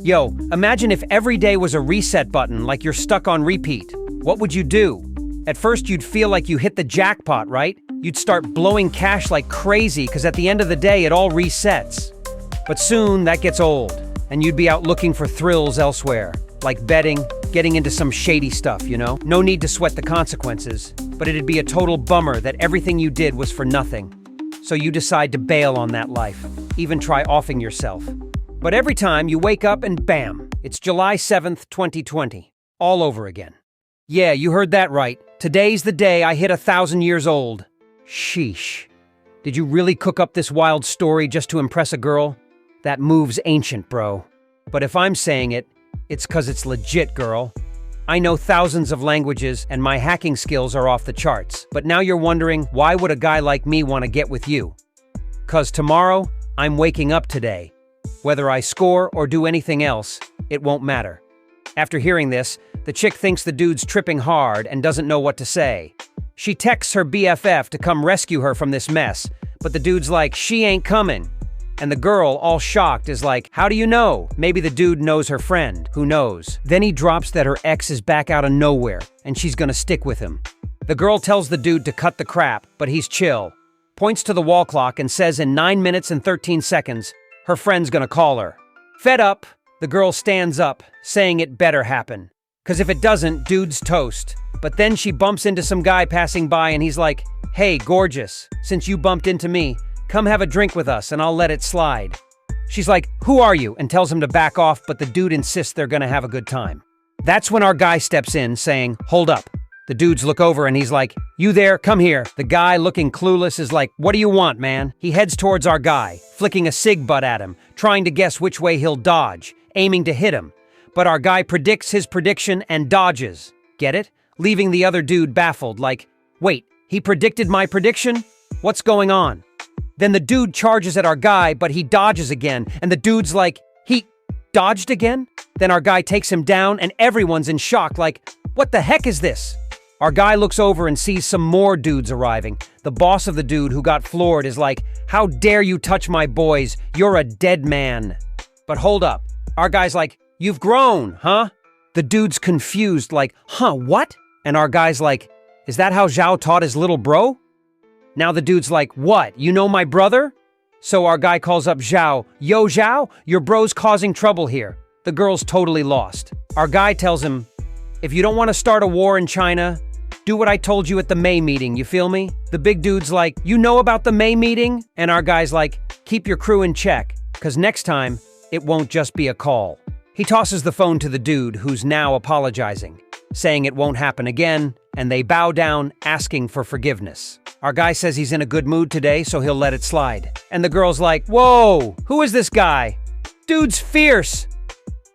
Yo, imagine if every day was a reset button like you're stuck on repeat. What would you do? At first you'd feel like you hit the jackpot, right? You'd start blowing cash like crazy because at the end of the day it all resets. But soon that gets old, and you'd be out looking for thrills elsewhere, like betting, getting into some shady stuff, you know? No need to sweat the consequences, but it'd be a total bummer that everything you did was for nothing. So you decide to bail on that life, even try offing yourself. But every time you wake up and bam, it's July 7th, 2020, all over again. Yeah, you heard that right. Today's the day I hit 1,000 years old. Sheesh. Did you really cook up this wild story just to impress a girl? That move's ancient, bro. But if I'm saying it, it's 'cause it's legit, girl. I know thousands of languages and my hacking skills are off the charts. But now you're wondering, why would a guy like me want to get with you? 'Cause tomorrow, I'm waking up today. Whether I score or do anything else, it won't matter. After hearing this, the chick thinks the dude's tripping hard and doesn't know what to say. She texts her BFF to come rescue her from this mess, but the dude's like, she ain't coming. And the girl, all shocked, is like, how do you know? Maybe the dude knows her friend. Who knows? Then he drops that her ex is back out of nowhere, and she's gonna stick with him. The girl tells the dude to cut the crap, but he's chill. Points to the wall clock and says in 9 minutes and 13 seconds, her friend's gonna call her. Fed up, the girl stands up, saying it better happen. 'Cause if it doesn't, dude's toast. But then she bumps into some guy passing by and he's like, hey, gorgeous, since you bumped into me, come have a drink with us and I'll let it slide. She's like, who are you? And tells him to back off, but the dude insists they're gonna have a good time. That's when our guy steps in, saying, hold up. The dudes look over and he's like, you there, come here. The guy, looking clueless, is like, what do you want, man? He heads towards our guy, flicking a cig butt at him, trying to guess which way he'll dodge, aiming to hit him. But our guy predicts his prediction and dodges. Get it? Leaving the other dude baffled, like, wait, he predicted my prediction? What's going on? Then the dude charges at our guy, but he dodges again, and the dude's like, he dodged again? Then our guy takes him down, and everyone's in shock, like, what the heck is this? Our guy looks over and sees some more dudes arriving. The boss of the dude who got floored is like, how dare you touch my boys? You're a dead man. But hold up. Our guy's like, you've grown, huh? The dude's confused, like, huh, what? And our guy's like, is that how Zhao taught his little bro? Now the dude's like, what, you know my brother? So our guy calls up Zhao, yo Zhao, your bro's causing trouble here. The girl's totally lost. Our guy tells him, if you don't want to start a war in China, do what I told you at the May meeting, you feel me? The big dude's like, you know about the May meeting? And our guy's like, keep your crew in check, 'cause next time, it won't just be a call. He tosses the phone to the dude, who's now apologizing, saying it won't happen again, and they bow down, asking for forgiveness. Our guy says he's in a good mood today, so he'll let it slide. And the girl's like, whoa, who is this guy? Dude's fierce.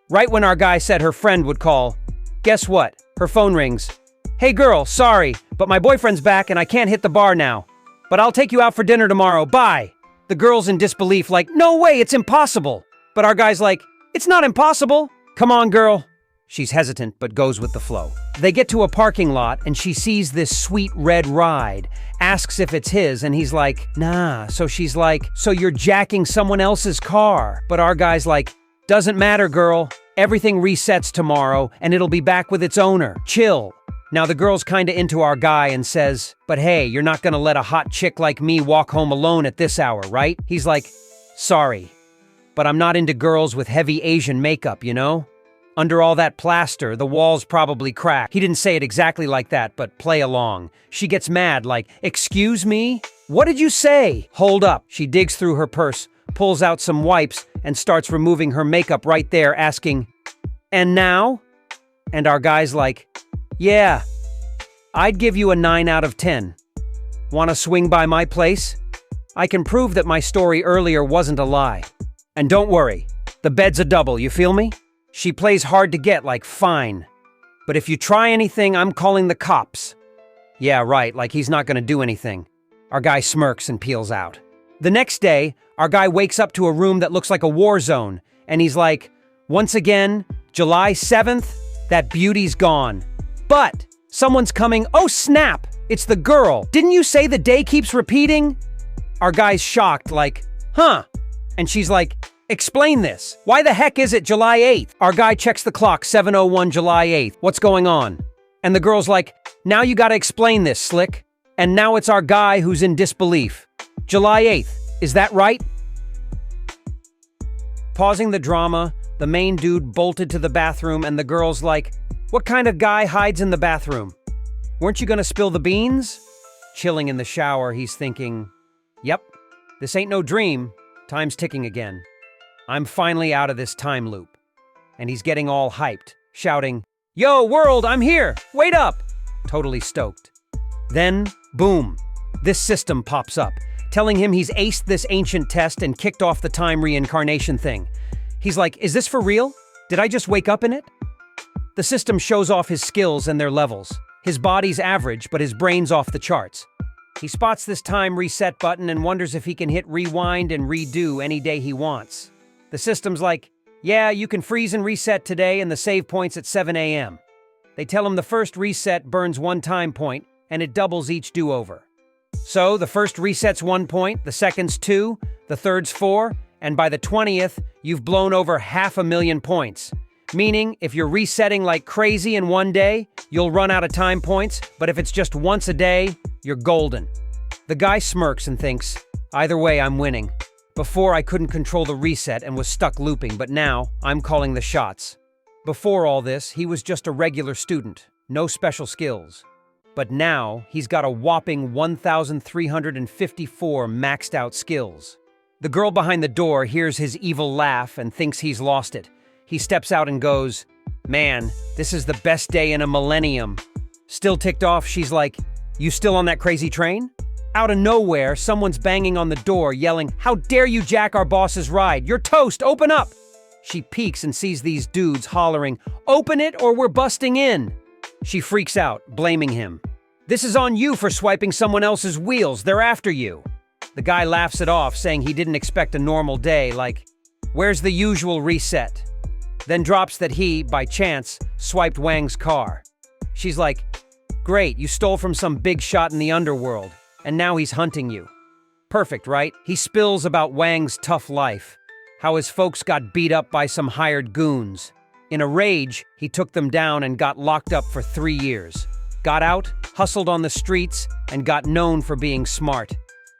Right when our guy said her friend would call, guess what? Her phone rings. Hey girl, sorry, but my boyfriend's back and I can't hit the bar now. But I'll take you out for dinner tomorrow, bye. The girl's in disbelief, like, no way, it's impossible. But our guy's like, it's not impossible. Come on, girl. She's hesitant, but goes with the flow. They get to a parking lot and she sees this sweet red ride, asks if it's his, and he's like, nah. So she's like, so you're jacking someone else's car. But our guy's like, doesn't matter, girl. Everything resets tomorrow and it'll be back with its owner. Chill. Now the girl's kinda into our guy and says, but hey, you're not gonna let a hot chick like me walk home alone at this hour, right? He's like, sorry, but I'm not into girls with heavy Asian makeup, you know? Under all that plaster, the walls probably crack. He didn't say it exactly like that, but play along. She gets mad, like, excuse me? What did you say? Hold up. She digs through her purse, pulls out some wipes, and starts removing her makeup right there, asking, and now? And our guy's like, yeah, I'd give you a 9 out of 10. Wanna swing by my place? I can prove that my story earlier wasn't a lie. And don't worry, the bed's a double, you feel me? She plays hard to get, like, fine. But if you try anything, I'm calling the cops. Yeah, right, like he's not gonna do anything. Our guy smirks and peels out. The next day, our guy wakes up to a room that looks like a war zone, and he's like, once again, July 7th, that beauty's gone. But someone's coming, oh snap, it's the girl. Didn't you say the day keeps repeating? Our guy's shocked, like, huh? And she's like, Explain this. Why the heck is it July 8th? Our guy checks the clock, 7:01 July 8th. What's going on? And the girl's like, now you gotta explain this, Slick. And now it's our guy who's in disbelief. July 8th, is that right? Pausing the drama, the main dude bolted to the bathroom and the girl's like, what kind of guy hides in the bathroom? Weren't you gonna spill the beans? Chilling in the shower, he's thinking, yep, this ain't no dream. Time's ticking again. I'm finally out of this time loop. And he's getting all hyped, shouting, yo, world, I'm here! Wait up! Totally stoked. Then, boom, this system pops up, telling him he's aced this ancient test and kicked off the time reincarnation thing. He's like, is this for real? Did I just wake up in it? The system shows off his skills and their levels. His body's average, but his brain's off the charts. He spots this time reset button and wonders if he can hit rewind and redo any day he wants. The system's like, yeah, you can freeze and reset today and the save point's at 7 a.m. They tell him the first reset burns 1 time point and it doubles each do-over. So the first reset's 1 point, the second's 2, the third's 4, and by the 20th, you've blown over 500,000 points. Meaning, if you're resetting like crazy in one day, you'll run out of time points, but if it's just once a day, you're golden. The guy smirks and thinks, either way, I'm winning. Before, I couldn't control the reset and was stuck looping, but now, I'm calling the shots. Before all this, he was just a regular student, no special skills. But now, he's got a whopping 1,354 maxed out skills. The girl behind the door hears his evil laugh and thinks he's lost it. He steps out and goes, man, this is the best day in a millennium. Still ticked off, she's like, you still on that crazy train? Out of nowhere, someone's banging on the door, yelling, how dare you jack our boss's ride? You're toast, open up! She peeks and sees these dudes hollering, open it or we're busting in! She freaks out, blaming him. This is on you for swiping someone else's wheels, they're after you. The guy laughs it off, saying he didn't expect a normal day, like, where's the usual reset? Then drops that he, by chance, swiped Wang's car. She's like, great, you stole from some big shot in the underworld, and now he's hunting you. Perfect, right? He spills about Wang's tough life, how his folks got beat up by some hired goons. In a rage, he took them down and got locked up for 3 years. Got out, hustled on the streets, and got known for being smart.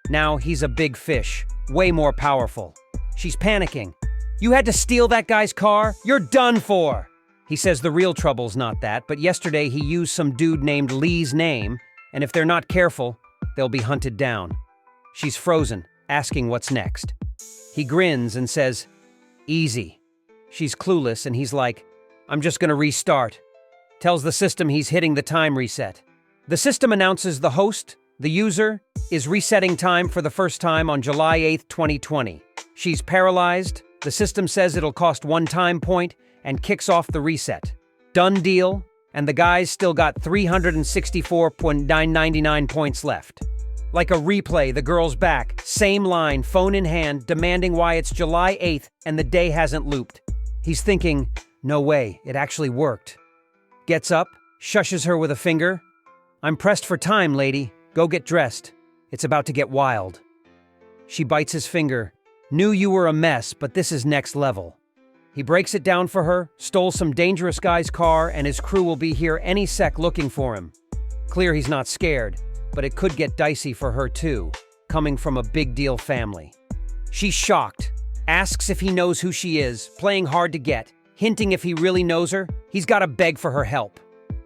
Now he's a big fish, way more powerful. She's panicking. You had to steal that guy's car? You're done for! He says the real trouble's not that, but yesterday he used some dude named Lee's name, and if they're not careful, they'll be hunted down. She's frozen, asking what's next. He grins and says, easy. She's clueless, and he's like, I'm just gonna restart. Tells the system he's hitting the time reset. The system announces the host, the user, is resetting time for the first time on July 8th, 2020. She's paralyzed. The system says it'll cost 1 time point and kicks off the reset. Done deal, and the guy's still got 364.999 points left. Like a replay, the girl's back, same line, phone in hand, demanding why it's July 8th and the day hasn't looped. He's thinking, no way, it actually worked. Gets up, shushes her with a finger. I'm pressed for time, lady. Go get dressed. It's about to get wild. She bites his finger. Knew you were a mess, but this is next level. He breaks it down for her, stole some dangerous guy's car, and his crew will be here any sec looking for him. Clear he's not scared, but it could get dicey for her too, coming from a big deal family. She's shocked, asks if he knows who she is, playing hard to get, hinting if he really knows her, he's gotta beg for her help.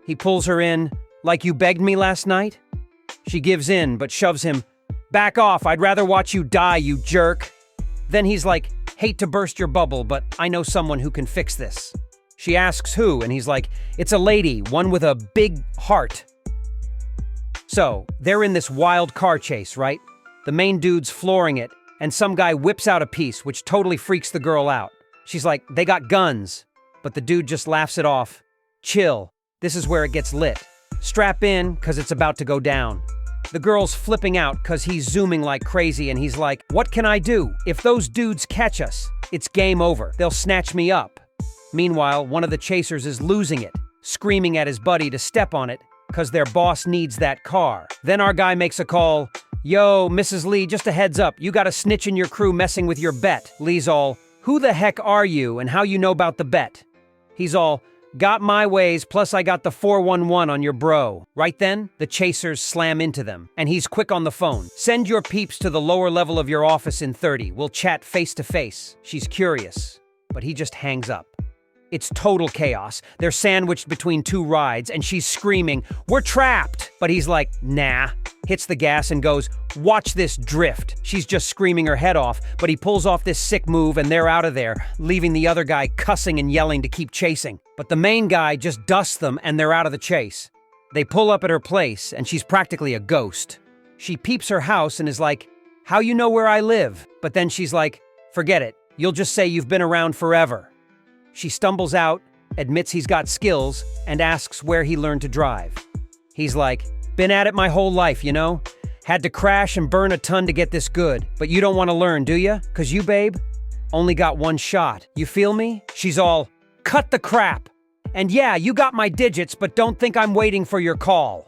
He pulls her in, like you begged me last night? She gives in, but shoves him, back off, I'd rather watch you die, you jerk. Then he's like, hate to burst your bubble, but I know someone who can fix this. She asks who, and he's like, it's a lady, one with a big heart. So, they're in this wild car chase, right? The main dude's flooring it, and some guy whips out a piece, which totally freaks the girl out. She's like, they got guns. But the dude just laughs it off. Chill, this is where it gets lit. Strap in, cause it's about to go down. The girl's flipping out cause he's zooming like crazy and he's like, what can I do? If those dudes catch us, it's game over. They'll snatch me up. Meanwhile, one of the chasers is losing it, screaming at his buddy to step on it cause their boss needs that car. Then our guy makes a call. Yo, Mrs. Lee, just a heads up. You got a snitch in your crew messing with your bet. Lee's all, "Who the heck are you and how you know about the bet?" He's all, "Got my ways, plus I got the 411 on your bro." Right then, the chasers slam into them, and he's quick on the phone. "Send your peeps to the lower level of your office in 30. We'll chat face to face." She's curious, but he just hangs up. It's total chaos. They're sandwiched between two rides, and she's screaming, "We're trapped!" But he's like, "Nah," hits the gas and goes, "Watch this drift." She's just screaming her head off, but he pulls off this sick move and they're out of there, leaving the other guy cussing and yelling to keep chasing. But the main guy just dusts them and they're out of the chase. They pull up at her place, and she's practically a ghost. She peeps her house and is like, "How you know where I live?" But then she's like, "Forget it. You'll just say you've been around forever." She stumbles out, admits he's got skills, and asks where he learned to drive. He's like, "Been at it my whole life, you know? Had to crash and burn a ton to get this good. But you don't want to learn, do ya? 'Cause you, babe, only got one shot. You feel me?" She's all, "Cut the crap. And yeah, you got my digits, but don't think I'm waiting for your call."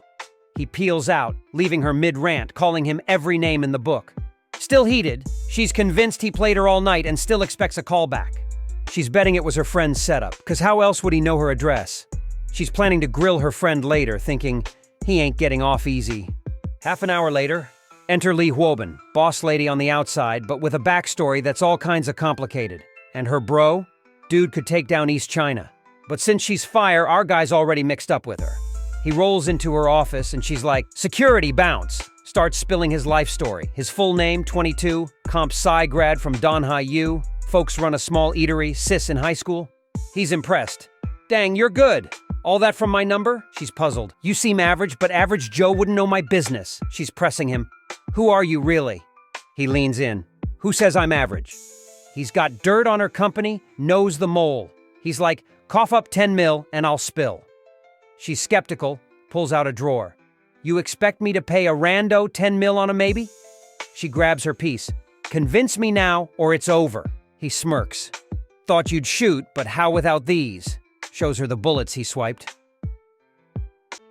He peels out, leaving her mid-rant, calling him every name in the book. Still heated, she's convinced he played her all night and still expects a call back. She's betting it was her friend's setup, 'cause how else would he know her address? She's planning to grill her friend later, thinking, he ain't getting off easy. Half an hour later, enter Lee Huoben, boss lady on the outside, but with a backstory that's all kinds of complicated. And her bro? Dude could take down East China. But since she's fire, our guy's already mixed up with her. He rolls into her office and she's like, "Security, bounce." Starts spilling his life story. His full name, 22, comp sci grad from Donhai U. Folks run a small eatery, cis in high school. He's impressed. "Dang, you're good. All that from my number?" She's puzzled. "You seem average, but average Joe wouldn't know my business." She's pressing him. "Who are you really?" He leans in. "Who says I'm average?" He's got dirt on her company, knows the mole. He's like, "Cough up 10 mil and I'll spill." She's skeptical, pulls out a drawer. "You expect me to pay a rando 10 mil on a maybe?" She grabs her piece. "Convince me now or it's over." He smirks. "Thought you'd shoot, but how without these?" Shows her the bullets he swiped.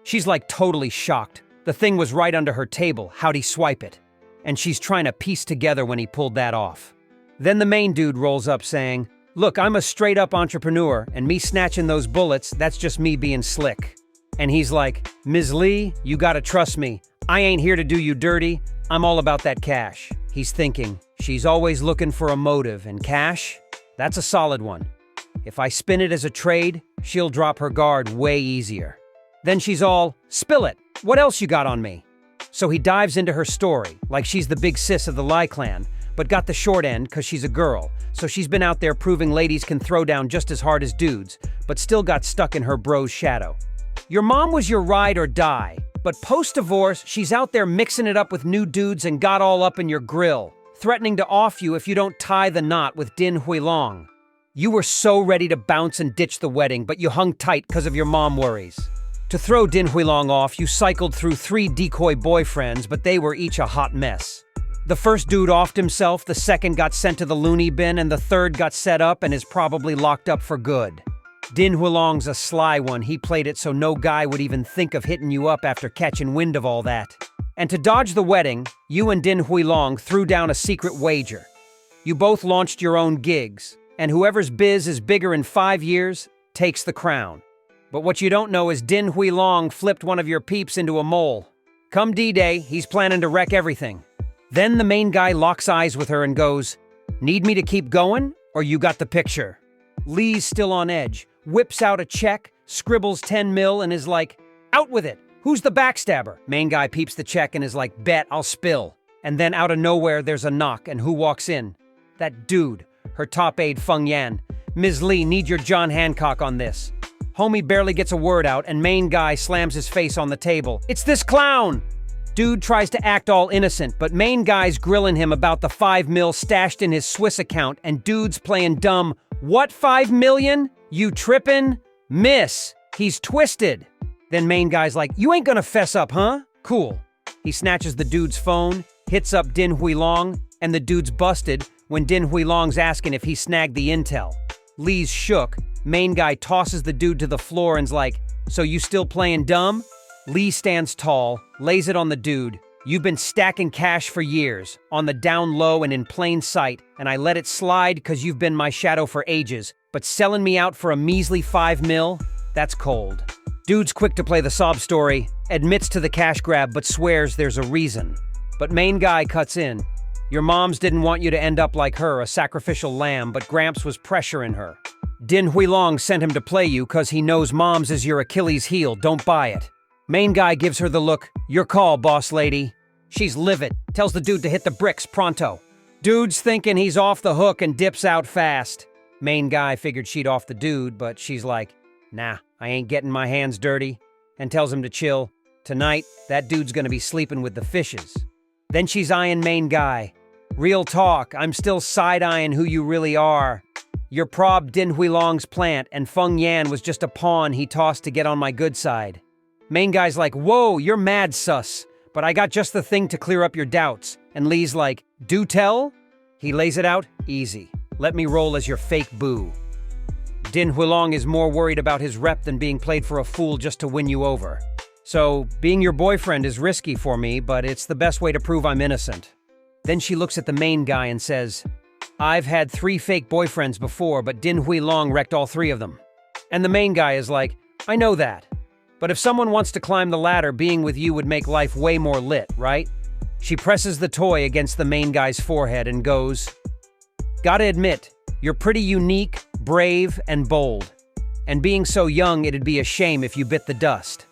She's like totally shocked. The thing was right under her table. How'd he swipe it? And she's trying to piece together when he pulled that off. Then the main dude rolls up saying, "Look, I'm a straight-up entrepreneur, and me snatching those bullets, that's just me being slick." And he's like, "Ms. Lee, you gotta trust me. I ain't here to do you dirty. I'm all about that cash." He's thinking, she's always looking for a motive, and cash? That's a solid one. If I spin it as a trade, she'll drop her guard way easier. Then she's all, "Spill it. What else you got on me?" So he dives into her story, like she's the big sis of the Lai clan, but got the short end because she's a girl, so she's been out there proving ladies can throw down just as hard as dudes, but still got stuck in her bro's shadow. Your mom was your ride or die, but post-divorce, she's out there mixing it up with new dudes and got all up in your grill, threatening to off you if you don't tie the knot with Din Huilong. You were so ready to bounce and ditch the wedding, but you hung tight because of your mom worries. To throw Din Huilong off, you cycled through 3 decoy boyfriends, but they were each a hot mess. The first dude offed himself, the second got sent to the loony bin, and the third got set up and is probably locked up for good. Din Huilong's a sly one. He played it so no guy would even think of hitting you up after catching wind of all that. And to dodge the wedding, you and Din Huilong threw down a secret wager. You both launched your own gigs, and whoever's biz is bigger in 5 years takes the crown. But what you don't know is Din Huilong flipped one of your peeps into a mole. Come D-Day, he's planning to wreck everything. Then the main guy locks eyes with her and goes, "Need me to keep going, or you got the picture?" Lee's still on edge, whips out a check, scribbles 10 mil and is like, "Out with it. Who's the backstabber?" Main guy peeps the check and is like, "Bet, I'll spill." And then out of nowhere, there's a knock, and who walks in? That dude, her top aide Feng Yan. "Ms. Lee, need your John Hancock on this." Homie barely gets a word out, and main guy slams his face on the table. "It's this clown!" Dude tries to act all innocent, but main guy's grilling him about the 5 mil stashed in his Swiss account, and dude's playing dumb. "What 5 million? You trippin'? Miss, he's twisted." Then main guy's like, "You ain't gonna fess up, huh? Cool." He snatches the dude's phone, hits up Din Huilong, and the dude's busted when Din Huilong's asking if he snagged the intel. Lee's shook. Main guy tosses the dude to the floor and's like, "So you still playing dumb?" Lee stands tall, lays it on the dude. You've been stacking cash for years, on the down low and in plain sight, and I let it slide because you've been my shadow for ages, but selling me out for a measly 5 mil? That's cold. Dude's quick to play the sob story, admits to the cash grab but swears there's a reason. But main guy cuts in. Your moms didn't want you to end up like her, a sacrificial lamb, but Gramps was pressuring her. Din Huilong sent him to play you cause he knows moms is your Achilles heel, don't buy it. Main guy gives her the look, your call, boss lady. She's livid, tells the dude to hit the bricks pronto. Dude's thinking he's off the hook and dips out fast. Main guy figured she'd off the dude, but she's like, nah, I ain't getting my hands dirty, and tells him to chill. Tonight, that dude's gonna be sleeping with the fishes. Then she's eyeing main guy. Real talk, I'm still side-eyeing who you really are. You're prob Din Huilong's plant, and Feng Yan was just a pawn he tossed to get on my good side. Main guy's like, whoa, you're mad sus, but I got just the thing to clear up your doubts. And Lee's like, do tell? He lays it out, easy. Let me roll as your fake boo. Din Huilong is more worried about his rep than being played for a fool just to win you over. So, being your boyfriend is risky for me, but it's the best way to prove I'm innocent. Then she looks at the main guy and says, I've had 3 fake boyfriends before, but Din Huilong wrecked all 3 of them. And the main guy is like, I know that. But if someone wants to climb the ladder, being with you would make life way more lit, right? She presses the toy against the main guy's forehead and goes, gotta admit, you're pretty unique, brave, and bold. And being so young, it'd be a shame if you bit the dust.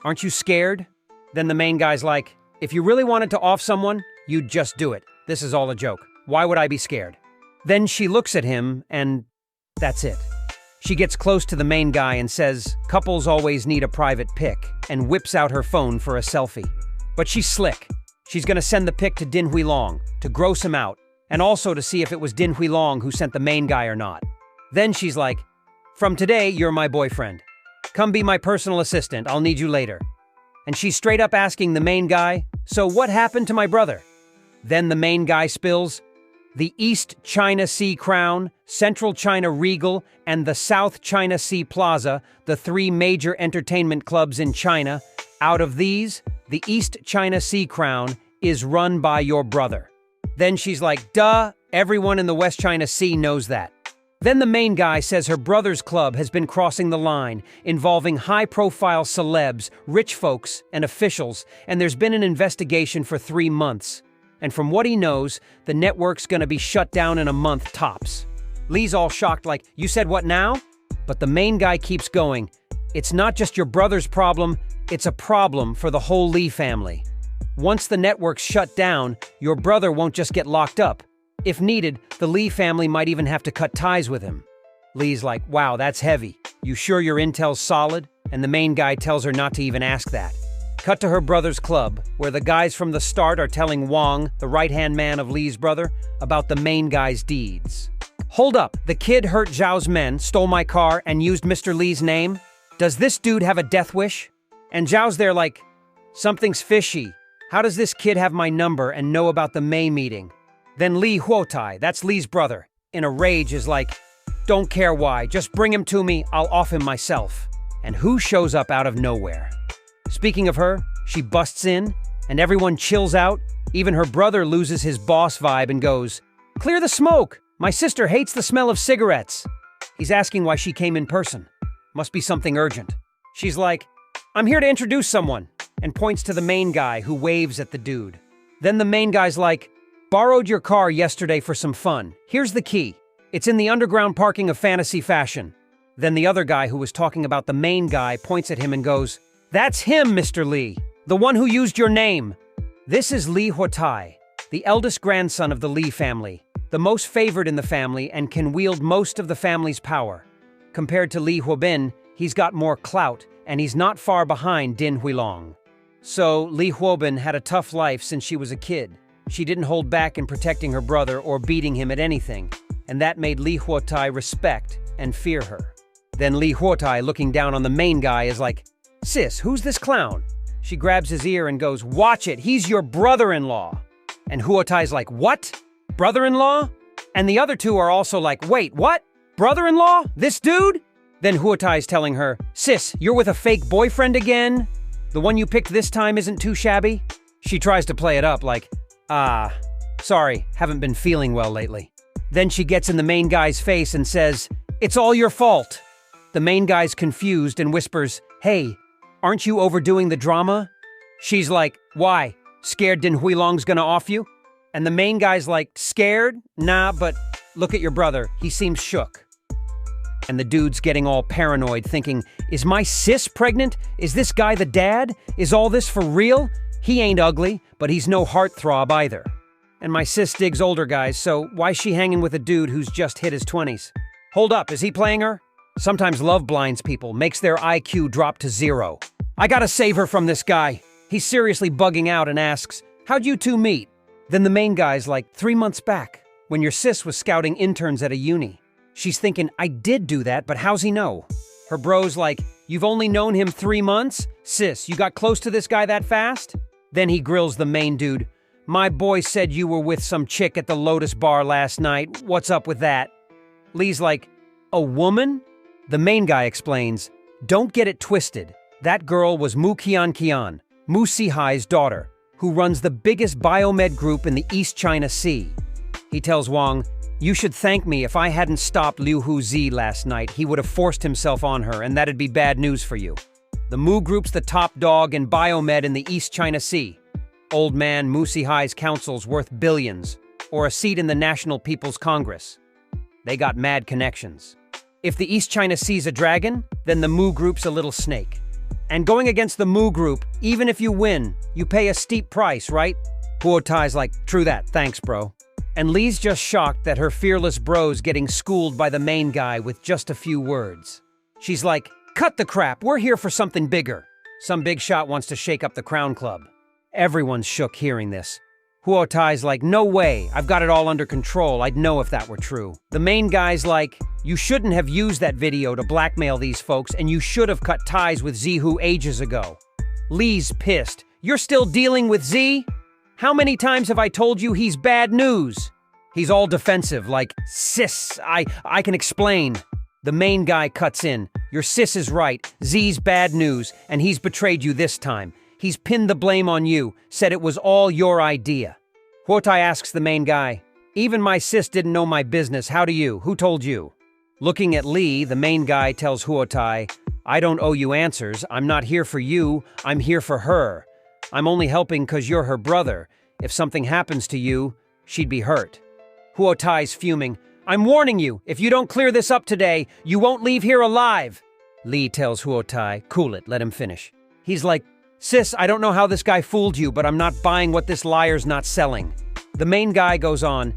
Aren't you scared? Then the main guy's like, if you really wanted to off someone, you'd just do it. This is all a joke. Why would I be scared? Then she looks at him, and that's it. She gets close to the main guy and says, couples always need a private pic, and whips out her phone for a selfie. But she's slick. She's gonna send the pic to Din Huilong, to gross him out, and also to see if it was Din Huilong who sent the main guy or not. Then she's like, from today, you're my boyfriend. Come be my personal assistant, I'll need you later. And she's straight up asking the main guy, so what happened to my brother? Then the main guy spills, the East China Sea Crown, Central China Regal, and the South China Sea Plaza, the 3 major entertainment clubs in China. Out of these, the East China Sea Crown is run by your brother. Then she's like, duh, everyone in the West China Sea knows that. Then the main guy says her brother's club has been crossing the line, involving high-profile celebs, rich folks, and officials, and there's been an investigation for 3 months. And from what he knows, the network's gonna be shut down in a month tops. Lee's all shocked like, you said what now? But the main guy keeps going, it's not just your brother's problem, it's a problem for the whole Lee family. Once the network's shut down, your brother won't just get locked up. If needed, the Lee family might even have to cut ties with him. Lee's like, wow, that's heavy. You sure your intel's solid? And the main guy tells her not to even ask that. Cut to her brother's club, where the guys from the start are telling Wong, the right-hand man of Lee's brother, about the main guy's deeds. Hold up, the kid hurt Zhao's men, stole my car, and used Mr. Lee's name? Does this dude have a death wish? And Zhao's there like, something's fishy. How does this kid have my number and know about the May meeting? Then Lee Huotai, that's Lee's brother, in a rage is like, don't care why, just bring him to me, I'll off him myself. And who shows up out of nowhere? Speaking of her, she busts in, and everyone chills out. Even her brother loses his boss vibe and goes, clear the smoke! My sister hates the smell of cigarettes. He's asking why she came in person. Must be something urgent. She's like, I'm here to introduce someone, and points to the main guy who waves at the dude. Then the main guy's like, borrowed your car yesterday for some fun. Here's the key. It's in the underground parking of Fantasy Fashion. Then the other guy who was talking about the main guy points at him and goes, that's him, Mr. Lee, the one who used your name. This is Lee Huotai, the eldest grandson of the Lee family, the most favored in the family and can wield most of the family's power. Compared to Lee Huobin, he's got more clout, and he's not far behind Din Huilong. So, Lee Huobin had a tough life since she was a kid. She didn't hold back in protecting her brother or beating him at anything, and that made Lee Huotai respect and fear her. Then Lee Huotai, looking down on the main guy, is like, sis, who's this clown? She grabs his ear and goes, watch it, he's your brother-in-law. And Huotai's like, what? Brother-in-law? And the other two are also like, wait, what? Brother-in-law? This dude? Then Huotai's telling her, sis, you're with a fake boyfriend again? The one you picked this time isn't too shabby? She tries to play it up like, sorry, haven't been feeling well lately. Then she gets in the main guy's face and says, "It's all your fault." The main guy's confused and whispers, "Hey, aren't you overdoing the drama?" She's like, "Why? Scared Din Huilong's gonna off you?" And the main guy's like, "Scared? Nah, but look at your brother. He seems shook." And the dude's getting all paranoid, thinking, is my sis pregnant? Is this guy the dad? Is all this for real? He ain't ugly, but he's no heartthrob either. And my sis digs older guys, so why's she hanging with a dude who's just hit his 20s? Hold up, is he playing her? Sometimes love blinds people, makes their IQ drop to 0. I gotta save her from this guy. He's seriously bugging out and asks, "How'd you two meet?" Then the main guy's like, 3 months back, when your sis was scouting interns at a uni. She's thinking, I did do that, but how's he know? Her bro's like, "You've only known him 3 months? Sis, you got close to this guy that fast?" Then he grills the main dude. "My boy said you were with some chick at the Lotus Bar last night. What's up with that?" Lee's like, "A woman?" The main guy explains, "Don't get it twisted. That girl was Mu Qian, Mu Sihai's daughter, who runs the biggest biomed group in the East China Sea." He tells Wang, "You should thank me. If I hadn't stopped Liu Huzi last night, he would have forced himself on her, and that'd be bad news for you. The Mu Group's the top dog in biomed in the East China Sea. Old man Mu Sihai's counsel's worth billions, or a seat in the National People's Congress. They got mad connections. If the East China Sea's a dragon, then the Mu Group's a little snake. And going against the Mu Group, even if you win, you pay a steep price, right?" Huo Tai's like, "True that, thanks, bro." And Lee's just shocked that her fearless bro's getting schooled by the main guy with just a few words. She's like, "Cut the crap, we're here for something bigger." Some big shot wants to shake up the Crown Club. Everyone's shook hearing this. Huo Tai's like, "No way, I've got it all under control, I'd know if that were true." The main guy's like, "You shouldn't have used that video to blackmail these folks, and you should have cut ties with Zihu ages ago." Lee's pissed. "You're still dealing with Z? How many times have I told you he's bad news?" He's all defensive, like, "Sis, I can explain." The main guy cuts in. "Your sis is right. Z's bad news, and he's betrayed you this time. He's pinned the blame on you, said it was all your idea." Huo Tai asks the main guy, "Even my sis didn't know my business. How do you? Who told you?" Looking at Lee, the main guy tells Huo Tai, "I don't owe you answers. I'm not here for you. I'm here for her. I'm only helping because you're her brother. If something happens to you, she'd be hurt." Huo Tai's fuming. "I'm warning you, if you don't clear this up today, you won't leave here alive." Lee tells Huo Tai, "Cool it, let him finish." He's like, "Sis, I don't know how this guy fooled you, but I'm not buying what this liar's not selling." The main guy goes on,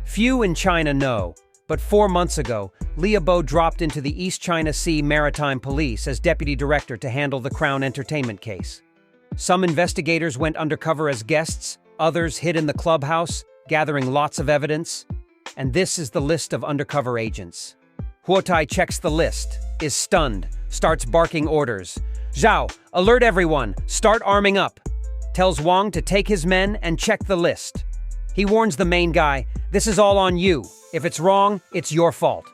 "Few in China know, but 4 months ago, Liabo dropped into the East China Sea Maritime Police as deputy director to handle the Crown Entertainment case. Some investigators went undercover as guests, others hid in the clubhouse, gathering lots of evidence. And this is the list of undercover agents." Huo Tai checks the list, is stunned, starts barking orders. "Zhao, alert everyone, start arming up." Tells Wang to take his men and check the list. He warns the main guy, "This is all on you. If it's wrong, it's your fault."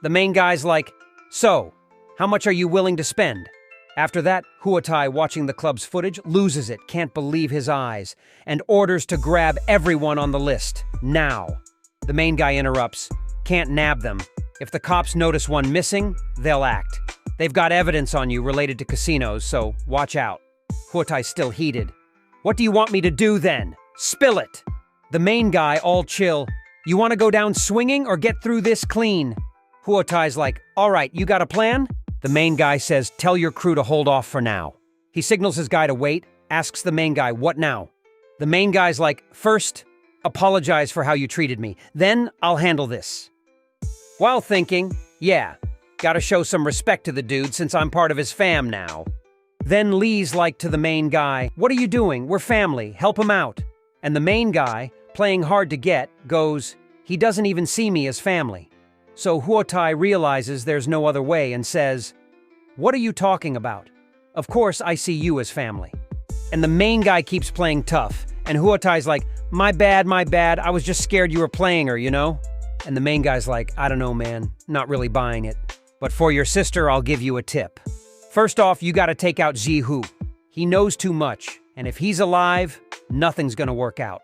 The main guy's like, "So, how much are you willing to spend?" After that, Huo Tai, watching the club's footage, loses it, can't believe his eyes, and orders to grab everyone on the list, now. The main guy interrupts, "Can't nab them. If the cops notice one missing, they'll act. They've got evidence on you related to casinos, so watch out." Huo Tai's still heated. "What do you want me to do then? Spill it." The main guy, all chill, "You want to go down swinging or get through this clean?" Huo Tai's like, "All right, you got a plan?" The main guy says, "Tell your crew to hold off for now." He signals his guy to wait, asks the main guy, "What now?" The main guy's like, "First, apologize for how you treated me. Then I'll handle this." While thinking, "Yeah, gotta show some respect to the dude since I'm part of his fam now." Then Lee's like to the main guy, "What are you doing? We're family. Help him out." And the main guy, playing hard to get, goes, "He doesn't even see me as family." So Huo Tai realizes there's no other way and says, "What are you talking about? Of course I see you as family." And the main guy keeps playing tough, and Huo Tai's like, my bad, I was just scared you were playing her, you know?" And the main guy's like, "I don't know, man, not really buying it. But for your sister, I'll give you a tip. First off, you gotta take out Zihu. He knows too much, and if he's alive, nothing's gonna work out.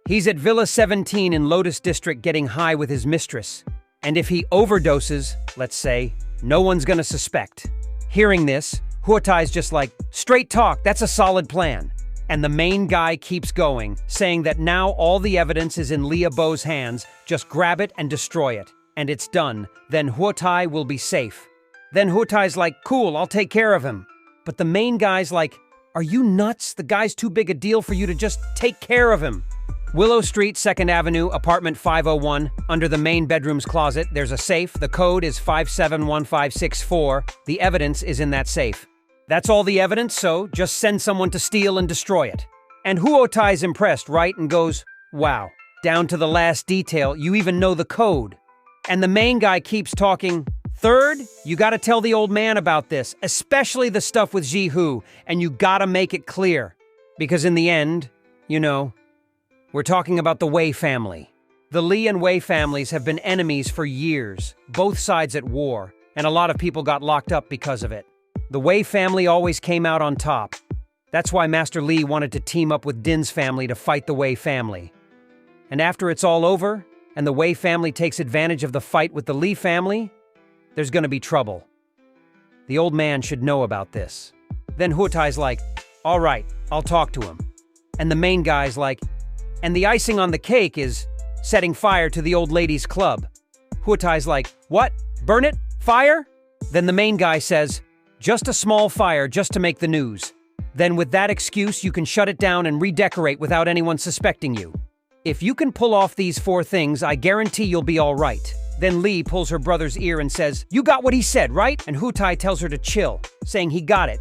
He's at Villa 17 in Lotus District getting high with his mistress. And if he overdoses, let's say, no one's gonna suspect. Hearing this, Huatai's just like, straight talk, that's a solid plan. And the main guy keeps going, saying that now all the evidence is in Lia Bo's hands, just grab it and destroy it. And it's done, then Huatai will be safe. Then Huatai's like, cool, I'll take care of him. But the main guy's like, are you nuts? The guy's too big a deal for you to just take care of him. Willow Street, 2nd Avenue, apartment 501. Under the main bedroom's closet, there's a safe. The code is 571564. The evidence is in that safe. That's all the evidence, so just send someone to steal and destroy it. And Huotai's impressed, right? And goes, wow, down to the last detail, you even know the code. And the main guy keeps talking, third, you gotta tell the old man about this, especially the stuff with Jihu, and you gotta make it clear. Because in the end, you know, we're talking about the Wei family. The Li and Wei families have been enemies for years, both sides at war, and a lot of people got locked up because of it. The Wei family always came out on top. That's why Master Li wanted to team up with Din's family to fight the Wei family. And after it's all over, and the Wei family takes advantage of the fight with the Li family, there's gonna be trouble. The old man should know about this. Then Huatai's like, all right, I'll talk to him. And the main guy's like, and the icing on the cake is setting fire to the old ladies' club. Huatai's like, what? Burn it? Fire? Then the main guy says, just a small fire just to make the news. Then with that excuse, you can shut it down and redecorate without anyone suspecting you. If you can pull off these 4 things, I guarantee you'll be all right. Then Li pulls her brother's ear and says, you got what he said, right? And Huatai tells her to chill, saying he got it.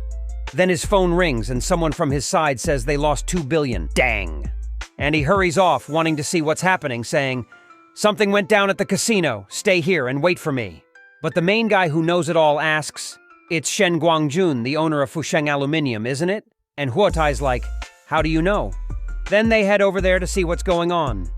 Then his phone rings and someone from his side says they lost 2 billion. Dang. And he hurries off, wanting to see what's happening, saying, something went down at the casino, stay here and wait for me. But the main guy who knows it all asks, it's Shen Guangjun, the owner of Fusheng Aluminium, isn't it? And Huatai's like, how do you know? Then they head over there to see what's going on.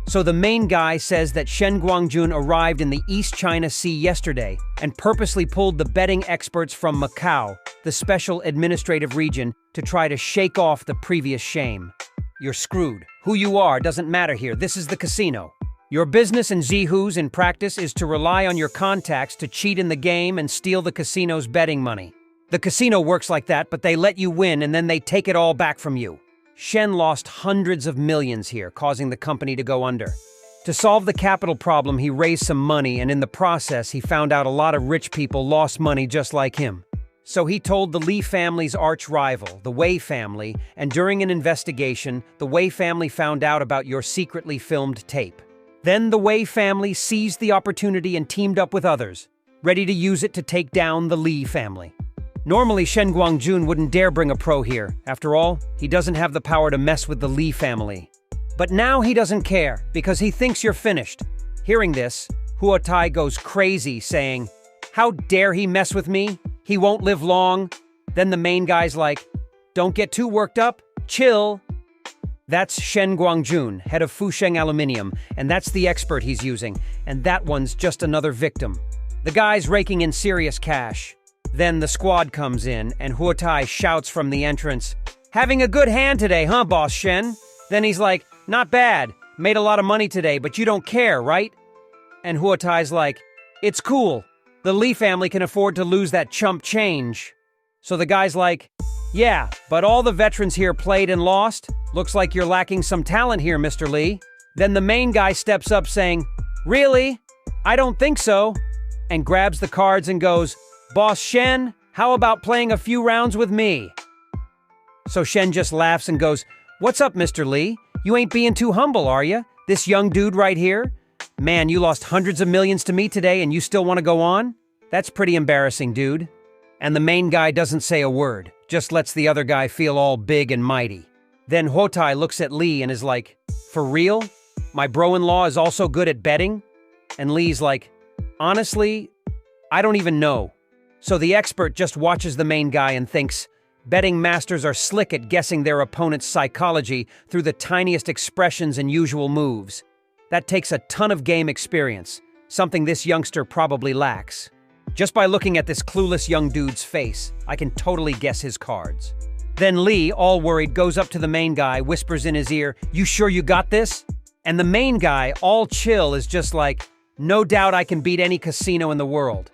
So the main guy says that Shen Guangjun arrived in the East China Sea yesterday and purposely pulled the betting experts from Macau, the special administrative region, to try to shake off the previous shame. You're screwed. Who you are doesn't matter here. This is the casino. Your business and Zihu's in practice is to rely on your contacts to cheat in the game and steal the casino's betting money. The casino works like that, but they let you win and then they take it all back from you. Shen lost hundreds of millions here, causing the company to go under. To solve the capital problem, he raised some money, and in the process, he found out a lot of rich people lost money just like him. So he told the Li family's arch rival, the Wei family, and during an investigation, the Wei family found out about your secretly filmed tape. Then the Wei family seized the opportunity and teamed up with others, ready to use it to take down the Li family. Normally, Shen Guangjun wouldn't dare bring a pro here. After all, he doesn't have the power to mess with the Li family. But now he doesn't care, because he thinks you're finished. Hearing this, Huatai goes crazy, saying, how dare he mess with me? He won't live long. Then the main guy's like, don't get too worked up, chill. That's Shen Guangjun, head of Fusheng Aluminium, and that's the expert he's using, and that one's just another victim. The guy's raking in serious cash. Then the squad comes in, and Huatai shouts from the entrance, having a good hand today, huh, Boss Shen? Then he's like, not bad, made a lot of money today, but you don't care, right? And Huatai's like, it's cool. The Li family can afford to lose that chump change. So the guy's like, yeah, but all the veterans here played and lost. Looks like you're lacking some talent here, Mr. Li. Then the main guy steps up saying, really? I don't think so. And grabs the cards and goes, Boss Shen, how about playing a few rounds with me? So Shen just laughs and goes, what's up, Mr. Li? You ain't being too humble, are you? This young dude right here? Man, you lost hundreds of millions to me today and you still want to go on? That's pretty embarrassing, dude. And the main guy doesn't say a word, just lets the other guy feel all big and mighty. Then Huatai looks at Li and is like, for real? My bro-in-law is also good at betting? And Li's like, honestly, I don't even know. So the expert just watches the main guy and thinks, betting masters are slick at guessing their opponent's psychology through the tiniest expressions and usual moves. That takes a ton of game experience, something this youngster probably lacks. Just by looking at this clueless young dude's face, I can totally guess his cards. Then Lee, all worried, goes up to the main guy, whispers in his ear, "You sure you got this?" And the main guy, all chill, is just like, "No doubt I can beat any casino in the world."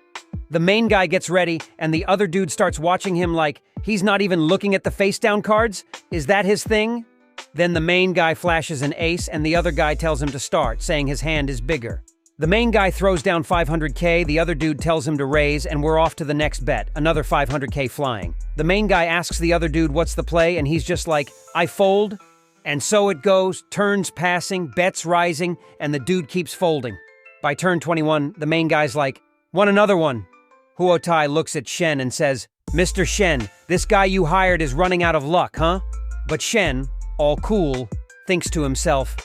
The main guy gets ready, and the other dude starts watching him like he's not even looking at the face-down cards. Is that his thing? Then the main guy flashes an ace, and the other guy tells him to start, saying his hand is bigger. The main guy throws down 500K, the other dude tells him to raise, and we're off to the next bet, another 500K flying. The main guy asks the other dude what's the play, and he's just like, "I fold." And so it goes, turns passing, bets rising, and the dude keeps folding. By turn 21, the main guy's like, "Want another one?" Huotai looks at Shen and says, "Mr. Shen, this guy you hired is running out of luck, huh?" But Shen, all cool, thinks to himself,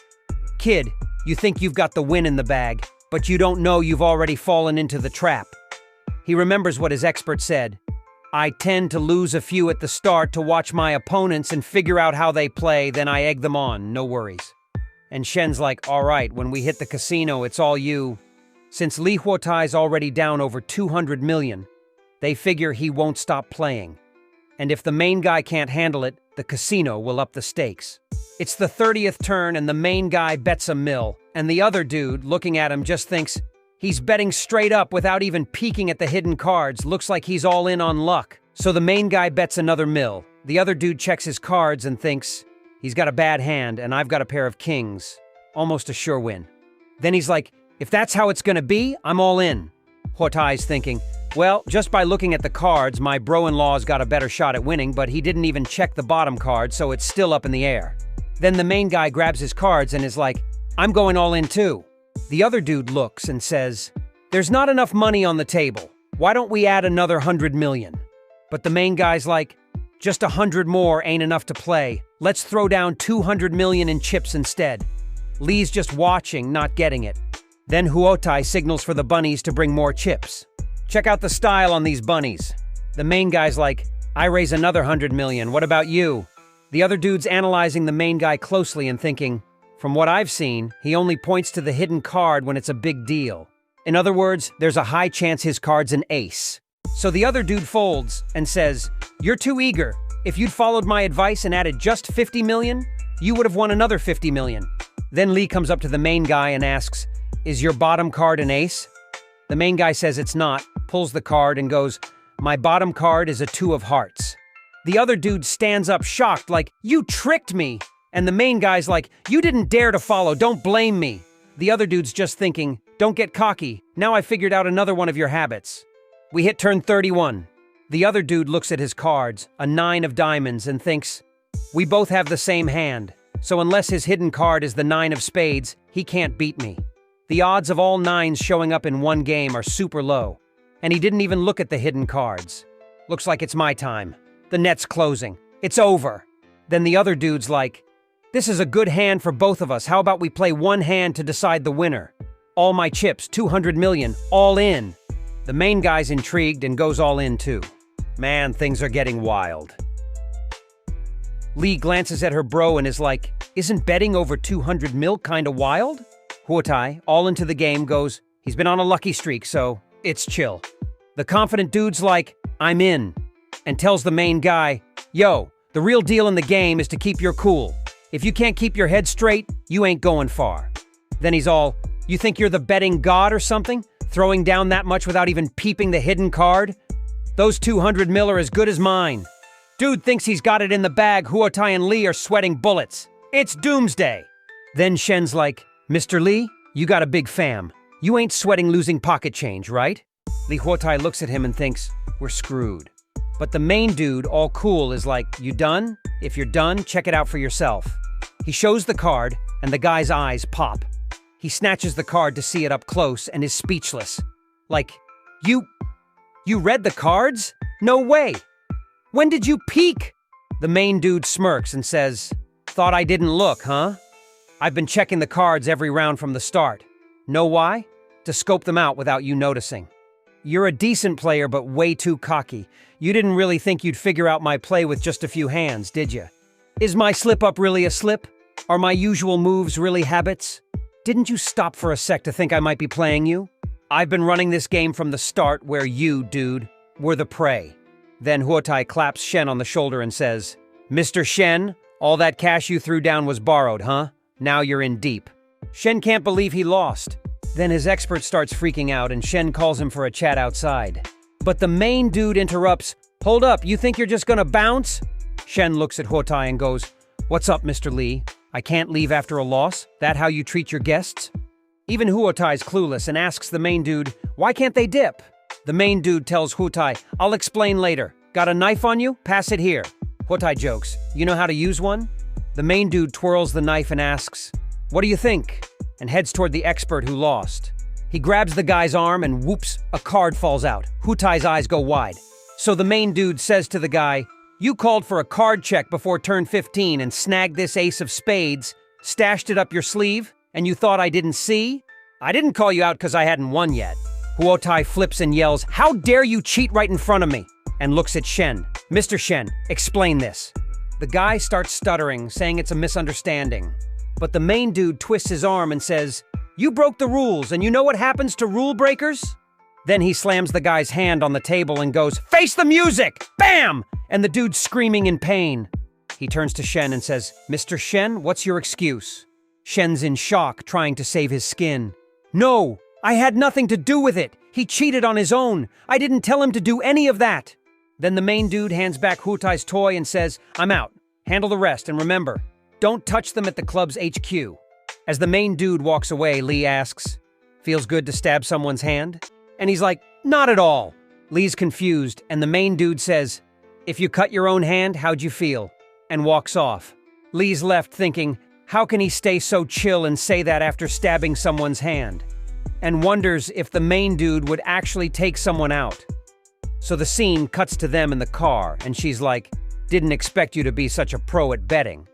"Kid, you think you've got the win in the bag, but you don't know you've already fallen into the trap." He remembers what his expert said. "I tend to lose a few at the start to watch my opponents and figure out how they play, then I egg them on, no worries." And Shen's like, "All right, when we hit the casino, it's all you." Since Li Huotai's already down over 200 million, they figure he won't stop playing. And if the main guy can't handle it, the casino will up the stakes. It's the 30th turn and the main guy bets a mil, and the other dude, looking at him, just thinks he's betting straight up without even peeking at the hidden cards. Looks like he's all in on luck. So the main guy bets another mil. The other dude checks his cards and thinks, he's got a bad hand and I've got a pair of kings. Almost a sure win. Then he's like, "If that's how it's gonna be, I'm all in." Huotai's thinking, well, just by looking at the cards, my bro-in-law's got a better shot at winning, but he didn't even check the bottom card, so it's still up in the air. Then the main guy grabs his cards and is like, "I'm going all in too." The other dude looks and says, "There's not enough money on the table. Why don't we add another 100 million? But the main guy's like, "Just 100 more ain't enough to play. Let's throw down 200 million in chips instead." Lee's just watching, not getting it. Then Huotai signals for the bunnies to bring more chips. "Check out the style on these bunnies." The main guy's like, "I raise another 100 million, what about you?" The other dude's analyzing the main guy closely and thinking, from what I've seen, he only points to the hidden card when it's a big deal. In other words, there's a high chance his card's an ace. So the other dude folds and says, "You're too eager. If you'd followed my advice and added just 50 million, you would have won another 50 million. Then Lee comes up to the main guy and asks, "Is your bottom card an ace?" The main guy says it's not, pulls the card and goes, "My bottom card is a 2 of hearts." The other dude stands up shocked like, "You tricked me!" And the main guy's like, "You didn't dare to follow, don't blame me." The other dude's just thinking, "Don't get cocky, now I figured out another one of your habits." We hit turn 31. The other dude looks at his cards, a 9 of diamonds, and thinks, we both have the same hand, so unless his hidden card is the 9 of spades, he can't beat me. The odds of all 9s showing up in one game are super low, and he didn't even look at the hidden cards. Looks like it's my time. The net's closing. It's over. Then the other dude's like, "This is a good hand for both of us. How about we play one hand to decide the winner? All my chips, 200 million, all in." The main guy's intrigued and goes all in too. Man, things are getting wild. Lee glances at her bro and is like, "Isn't betting over 200 mil kinda wild?" Huotai, all into the game, goes, "He's been on a lucky streak, so it's chill." The confident dude's like, "I'm in," and tells the main guy, "Yo, the real deal in the game is to keep your cool. If you can't keep your head straight, you ain't going far." Then he's all, "You think you're the betting god or something? Throwing down that much without even peeping the hidden card? Those 200 mil are as good as mine." Dude thinks he's got it in the bag. Huotai and Lee are sweating bullets. It's doomsday. Then Shen's like, "Mr. Lee, you got a big fam. You ain't sweating losing pocket change, right?" Li Huotai looks at him and thinks, we're screwed. But the main dude, all cool, is like, "You done? If you're done, check it out for yourself." He shows the card, and the guy's eyes pop. He snatches the card to see it up close and is speechless. Like, You read the cards? No way! When did you peek?" The main dude smirks and says, "Thought I didn't look, huh? I've been checking the cards every round from the start. Know why? To scope them out without you noticing. You're a decent player, but way too cocky. You didn't really think you'd figure out my play with just a few hands, did you? Is my slip-up really a slip? Are my usual moves really habits? Didn't you stop for a sec to think I might be playing you? I've been running this game from the start where you, dude, were the prey." Then Huotai claps Shen on the shoulder and says, Mr. Shen, all that cash you threw down was borrowed, huh? Now you're in deep. Shen can't believe he lost. Then his expert starts freaking out and Shen calls him for a chat outside. But the main dude interrupts. Hold up, you think you're just gonna bounce? Shen looks at Huotai and goes, What's up, Mr. Li? I can't leave after a loss? That how you treat your guests? Even Huotai's clueless and asks the main dude, Why can't they dip? The main dude tells Huotai, I'll explain later. Got a knife on you? Pass it here. Huotai jokes, You know how to use one? The main dude twirls the knife and asks, What do you think? And heads toward the expert who lost. He grabs the guy's arm and whoops, a card falls out. Huotai's eyes go wide. So the main dude says to the guy, You called for a card check before turn 15 and snagged this ace of spades, stashed it up your sleeve, and you thought I didn't see? I didn't call you out because I hadn't won yet. Huotai flips and yells, How dare you cheat right in front of me? And looks at Shen. Mr. Shen, explain this. The guy starts stuttering, saying it's a misunderstanding. But the main dude twists his arm and says, You broke the rules, and you know what happens to rule breakers? Then he slams the guy's hand on the table and goes, Face the music! Bam! And the dude's screaming in pain. He turns to Shen and says, Mr. Shen, what's your excuse? Shen's in shock, trying to save his skin. No, I had nothing to do with it. He cheated on his own. I didn't tell him to do any of that. Then the main dude hands back Huotai's toy and says, I'm out. Handle the rest, and remember, don't touch them at the club's HQ. As the main dude walks away, Lee asks, Feels good to stab someone's hand? And he's like, Not at all. Lee's confused, and the main dude says, If you cut your own hand, how'd you feel? And walks off. Lee's left thinking, How can he stay so chill and say that after stabbing someone's hand? And wonders if the main dude would actually take someone out. So the scene cuts to them in the car, and she's like, Didn't expect you to be such a pro at betting.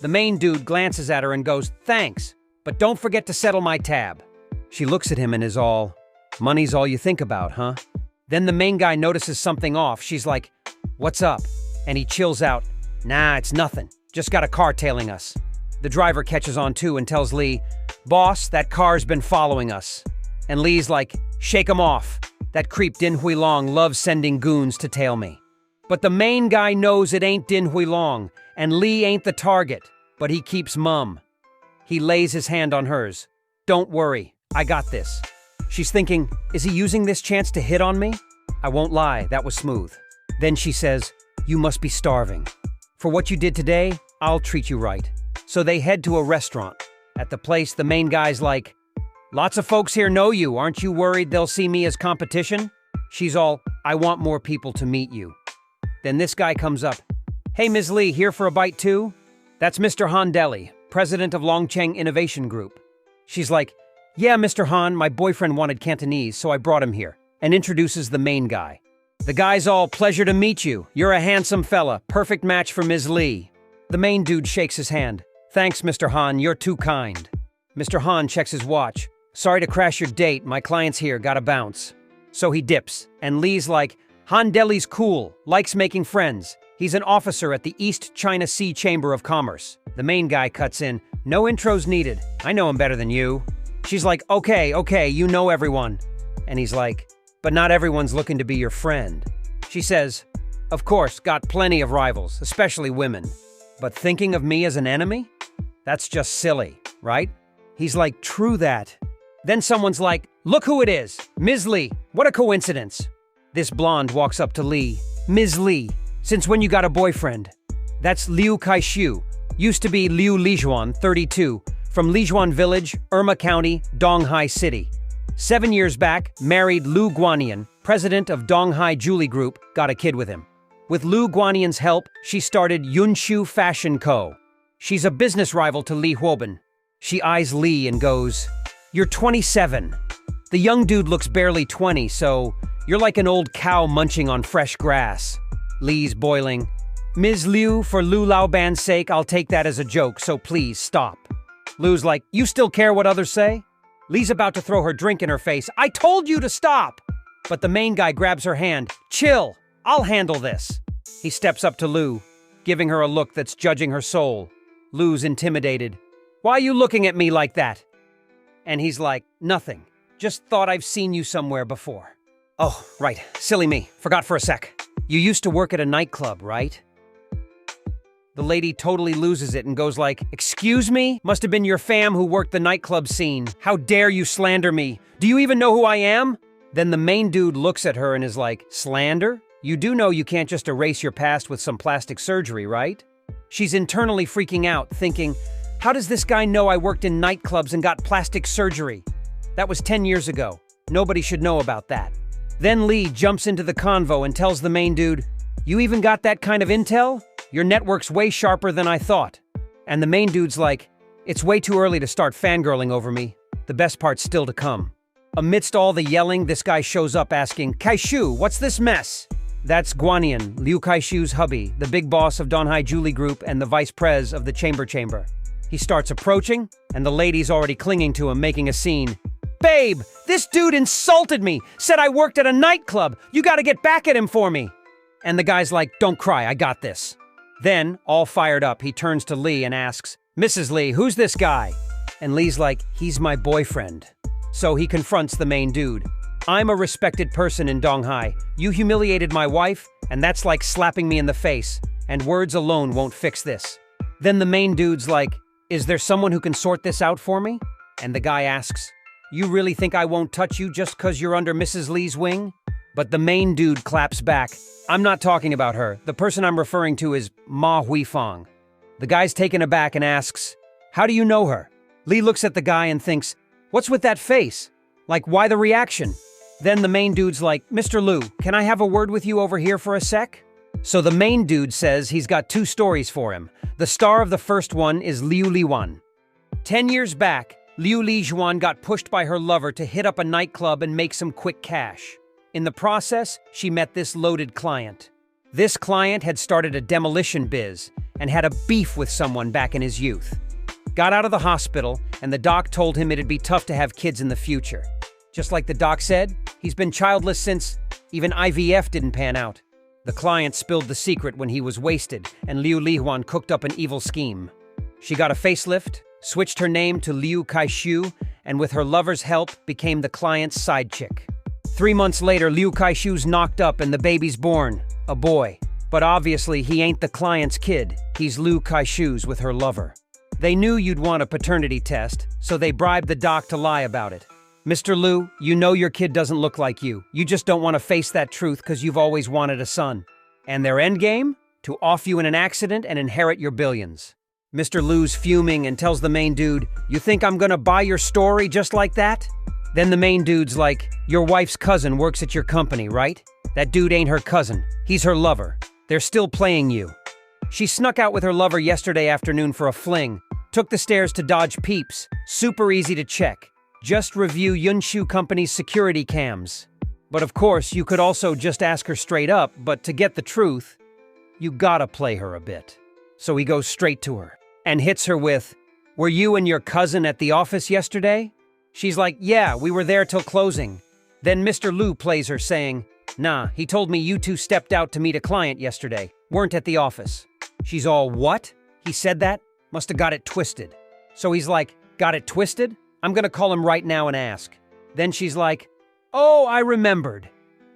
The main dude glances at her and goes, Thanks, but don't forget to settle my tab. She looks at him and is all, Money's all you think about, huh? Then the main guy notices something off. She's like, What's up? And he chills out, Nah, it's nothing. Just got a car tailing us. The driver catches on too and tells Lee, Boss, that car's been following us. And Lee's like, Shake him off. That creep Din Huilong loves sending goons to tail me. But the main guy knows it ain't Din Huilong, and Lee ain't the target, but he keeps mum. He lays his hand on hers. Don't worry, I got this. She's thinking, is he using this chance to hit on me? I won't lie, that was smooth. Then she says, You must be starving. For what you did today, I'll treat you right. So they head to a restaurant. At the place, the main guy's like, Lots of folks here know you. Aren't you worried they'll see me as competition? She's all, I want more people to meet you. Then this guy comes up. Hey, Ms. Lee, here for a bite too? That's Mr. Han Deli, president of Longcheng Innovation Group. She's like, Yeah, Mr. Han, my boyfriend wanted Cantonese, so I brought him here, and introduces the main guy. The guy's all, Pleasure to meet you. You're a handsome fella. Perfect match for Ms. Lee. The main dude shakes his hand. Thanks, Mr. Han, you're too kind. Mr. Han checks his watch. Sorry to crash your date, my client's here, gotta bounce. So he dips, and Lee's like, Han Deli's cool, likes making friends. He's an officer at the East China Sea Chamber of Commerce. The main guy cuts in, No intros needed, I know him better than you. She's like, Okay, you know everyone. And he's like, But not everyone's looking to be your friend. She says, Of course, got plenty of rivals, especially women. But thinking of me as an enemy? That's just silly, right? He's like, True that. Then someone's like, Look who it is, Ms. Lee, what a coincidence. This blonde walks up to Lee. Ms. Lee, since when you got a boyfriend? That's Liu Kaishu, used to be Liu Lijuan, 32, from Lijuan Village, Irma County, Donghai City. 7 years back, married Lu Guanian, president of Donghai Julie Group, got a kid with him. With Lu Guanian's help, she started Yunshu Fashion Co. She's a business rival to Li Huoben. She eyes Lee and goes, You're 27. The young dude looks barely 20, so you're like an old cow munching on fresh grass. Lee's boiling. Ms. Liu, for Lu Laoban's sake, I'll take that as a joke, so please stop. Lu's like, You still care what others say? Lee's about to throw her drink in her face. I told you to stop! But the main guy grabs her hand. Chill, I'll handle this. He steps up to Lu, giving her a look that's judging her soul. Lu's intimidated. Why are you looking at me like that? And he's like, Nothing. Just thought I've seen you somewhere before. Oh, right. Silly me. Forgot for a sec. You used to work at a nightclub, right? The lady totally loses it and goes like, "Excuse me? Must have been your fam who worked the nightclub scene. How dare you slander me? Do you even know who I am?" Then the main dude looks at her and is like, "Slander? You do know you can't just erase your past with some plastic surgery, right?" She's internally freaking out, thinking, how does this guy know I worked in nightclubs and got plastic surgery? That was 10 years ago. Nobody should know about that. Then Lee jumps into the convo and tells the main dude, "You even got that kind of intel? Your network's way sharper than I thought." And the main dude's like, "It's way too early to start fangirling over me. The best part's still to come." Amidst all the yelling, this guy shows up asking, "Kaishu, what's this mess?" That's Guanian, Liu Kaishu's hubby, the big boss of Donghai Julie Group and the vice prez of the Chamber. He starts approaching, and the lady's already clinging to him, making a scene. "Babe, this dude insulted me, said I worked at a nightclub. You gotta get back at him for me." And the guy's like, "Don't cry, I got this." Then, all fired up, he turns to Lee and asks, "Mrs. Lee, who's this guy?" And Lee's like, "He's my boyfriend." So he confronts the main dude. "I'm a respected person in Donghai. You humiliated my wife, and that's like slapping me in the face, and words alone won't fix this." Then the main dude's like, "Is there someone who can sort this out for me?" And the guy asks, "You really think I won't touch you just 'cause you're under Mrs. Lee's wing?" But the main dude claps back, "I'm not talking about her. The person I'm referring to is Ma Huifang." The guy's taken aback and asks, "How do you know her?" Lee looks at the guy and thinks, "What's with that face? Like, why the reaction?" Then the main dude's like, "Mr. Liu, can I have a word with you over here for a sec?" So the main dude says he's got 2 stories for him. The star of the first one is Liu Liwan. 10 years back, Liu Lijuan got pushed by her lover to hit up a nightclub and make some quick cash. In the process, she met this loaded client. This client had started a demolition biz and had a beef with someone back in his youth. Got out of the hospital, and the doc told him it'd be tough to have kids in the future. Just like the doc said, he's been childless since even IVF didn't pan out. The client spilled the secret when he was wasted, and Liu Lihuan cooked up an evil scheme. She got a facelift, switched her name to Liu Kaishu, and with her lover's help, became the client's side chick. 3 months later, Liu Kaishu's knocked up and the baby's born, a boy. But obviously, he ain't the client's kid. He's Liu Kaishu's with her lover. They knew you'd want a paternity test, so they bribed the doc to lie about it. "Mr. Liu, you know your kid doesn't look like you. You just don't want to face that truth because you've always wanted a son." And their endgame? To off you in an accident and inherit your billions. Mr. Liu's fuming and tells the main dude, "You think I'm gonna buy your story just like that?" Then the main dude's like, "Your wife's cousin works at your company, right? That dude ain't her cousin. He's her lover. They're still playing you." She snuck out with her lover yesterday afternoon for a fling, took the stairs to dodge peeps. Super easy to check. Just review Yunshu Company's security cams. But of course, you could also just ask her straight up, but to get the truth, you gotta play her a bit. So he goes straight to her and hits her with, "Were you and your cousin at the office yesterday?" She's like, "Yeah, we were there till closing." Then Mr. Liu plays her saying, "Nah, he told me you 2 stepped out to meet a client yesterday, weren't at the office." She's all, "What? He said that? Must have got it twisted." So he's like, "Got it twisted? I'm gonna call him right now and ask." Then she's like, "Oh, I remembered.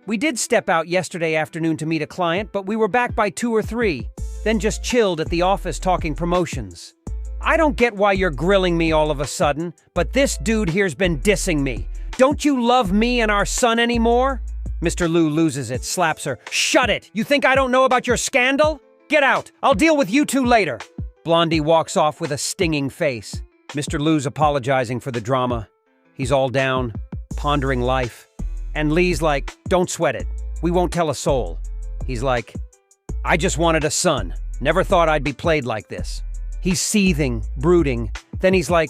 We did step out yesterday afternoon to meet a client, but we were back by 2 or 3, then just chilled at the office talking promotions. I don't get why you're grilling me all of a sudden, but this dude here's been dissing me. Don't you love me and our son anymore?" Mr. Liu loses it, slaps her. "Shut it! You think I don't know about your scandal? Get out! I'll deal with you 2 later." Blondie walks off with a stinging face. Mr. Liu's apologizing for the drama. He's all down, pondering life. And Lee's like, "Don't sweat it. We won't tell a soul." He's like, "I just wanted a son. Never thought I'd be played like this." He's seething, brooding. Then he's like,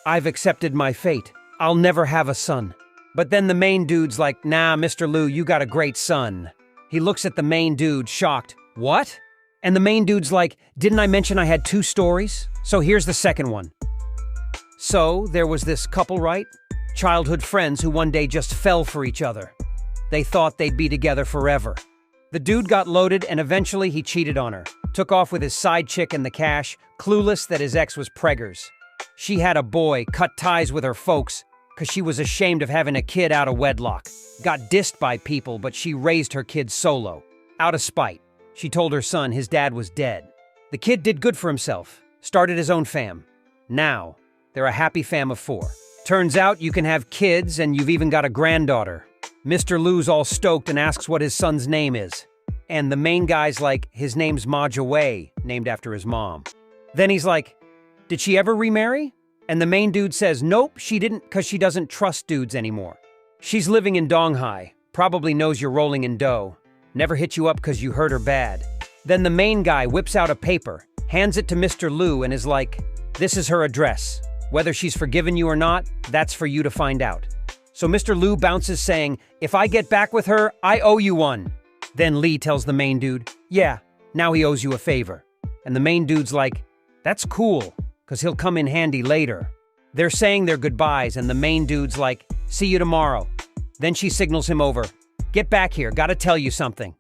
"I've accepted my fate. I'll never have a son." But then the main dude's like, "Nah, Mr. Liu, you got a great son." He looks at the main dude, shocked. "What?" And the main dude's like, "Didn't I mention I had 2 stories? So here's the second one." So there was this couple, right? Childhood friends who one day just fell for each other. They thought they'd be together forever. The dude got loaded and eventually he cheated on her. Took off with his side chick and the cash, clueless that his ex was preggers. She had a boy, cut ties with her folks, because she was ashamed of having a kid out of wedlock. Got dissed by people, but she raised her kid solo. Out of spite. She told her son his dad was dead. The The kid did good for himself, started his own fam. Now, they're a happy fam of 4. Turns out you can have kids and you've even got a granddaughter. Mr. Lou's all stoked and asks what his son's name is. And the main guy's like, his name's Ma Wei, named after his mom. Then he's like, did she ever remarry? And the main dude says, nope, she didn't because she doesn't trust dudes anymore. She's living in Donghai, probably knows you're rolling in dough. Never hit you up because you hurt her bad. Then the main guy whips out a paper, hands it to Mr. Lou and is like, this is her address. Whether she's forgiven you or not, that's for you to find out. So Mr. Lou bounces saying, if I get back with her, I owe you one. Then Lee tells the main dude, yeah, now he owes you a favor. And the main dude's like, that's cool, because he'll come in handy later. They're saying their goodbyes and the main dude's like, see you tomorrow. Then she signals him over, get back here, gotta tell you something.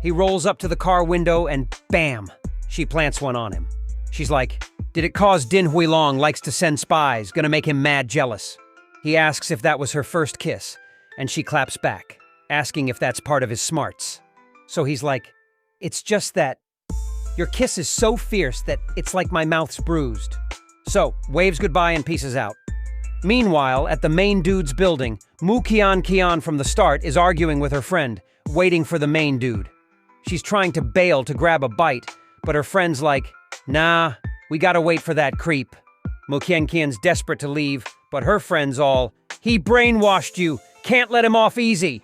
He rolls up to the car window and bam, she plants one on him. She's like, did it cause Din Huilong likes to send spies, gonna make him mad jealous? He asks if that was her first kiss, and she claps back, asking if that's part of his smarts. So he's like, it's just that your kiss is so fierce that it's like my mouth's bruised. So, waves goodbye and pieces out. Meanwhile, at the main dude's building, Mu Kian from the start is arguing with her friend, waiting for the main dude. She's trying to bail to grab a bite, but her friend's like, nah, we gotta wait for that creep. Mu Kian's desperate to leave, but her friend's all, he brainwashed you, can't let him off easy.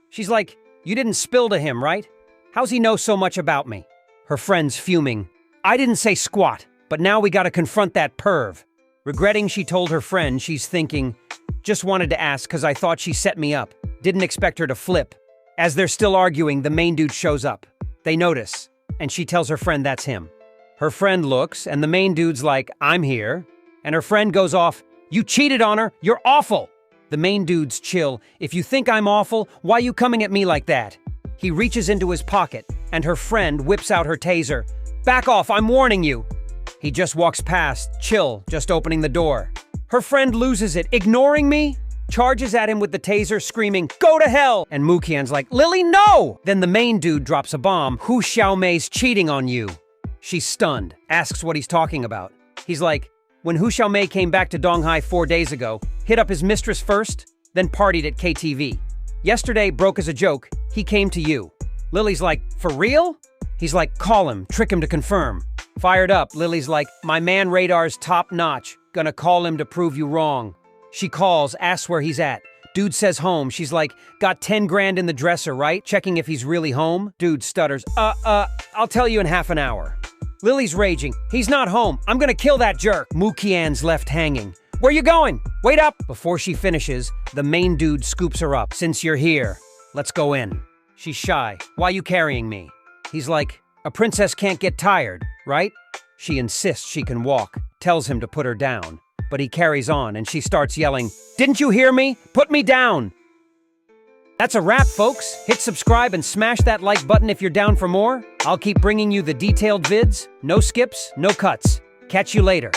She's like, you didn't spill to him, right? How's he know so much about me? Her friend's fuming. I didn't say squat, but now we gotta confront that perv. Regretting she told her friend, she's thinking, just wanted to ask cause I thought she set me up. Didn't expect her to flip. As they're still arguing, the main dude shows up. They notice, and she tells her friend that's him. Her friend looks, and the main dude's like, I'm here. And her friend goes off, you cheated on her, you're awful. The main dude's chill, if you think I'm awful, why you coming at me like that? He reaches into his pocket, and her friend whips out her taser. Back off, I'm warning you. He just walks past, chill, just opening the door. Her friend loses it, ignoring me? Charges at him with the taser, screaming, go to hell! And Mu Qian's like, Lily, no! Then the main dude drops a bomb, Hu Xiaomei's cheating on you. She's stunned, asks what he's talking about. He's like, when Hu Xiaomei came back to Donghai 4 days ago, hit up his mistress first, then partied at KTV. Yesterday, broke as a joke, he came to you. Lily's like, for real? He's like, call him, trick him to confirm. Fired up, Lily's like, my man radar's top notch, gonna call him to prove you wrong. She calls, asks where he's at. Dude says home. She's like, got 10 grand in the dresser, right? Checking if he's really home. Dude stutters, I'll tell you in half an hour. Lily's raging, he's not home, I'm gonna kill that jerk. Mu Qian's left hanging. Where you going? Wait up! Before she finishes, the main dude scoops her up. Since you're here, let's go in. She's shy. Why you carrying me? He's like, a princess can't get tired, right? She insists she can walk, tells him to put her down. But he carries on and she starts yelling, didn't you hear me? Put me down! That's a wrap, folks. Hit subscribe and smash that like button if you're down for more. I'll keep bringing you the detailed vids, no skips, no cuts. Catch you later.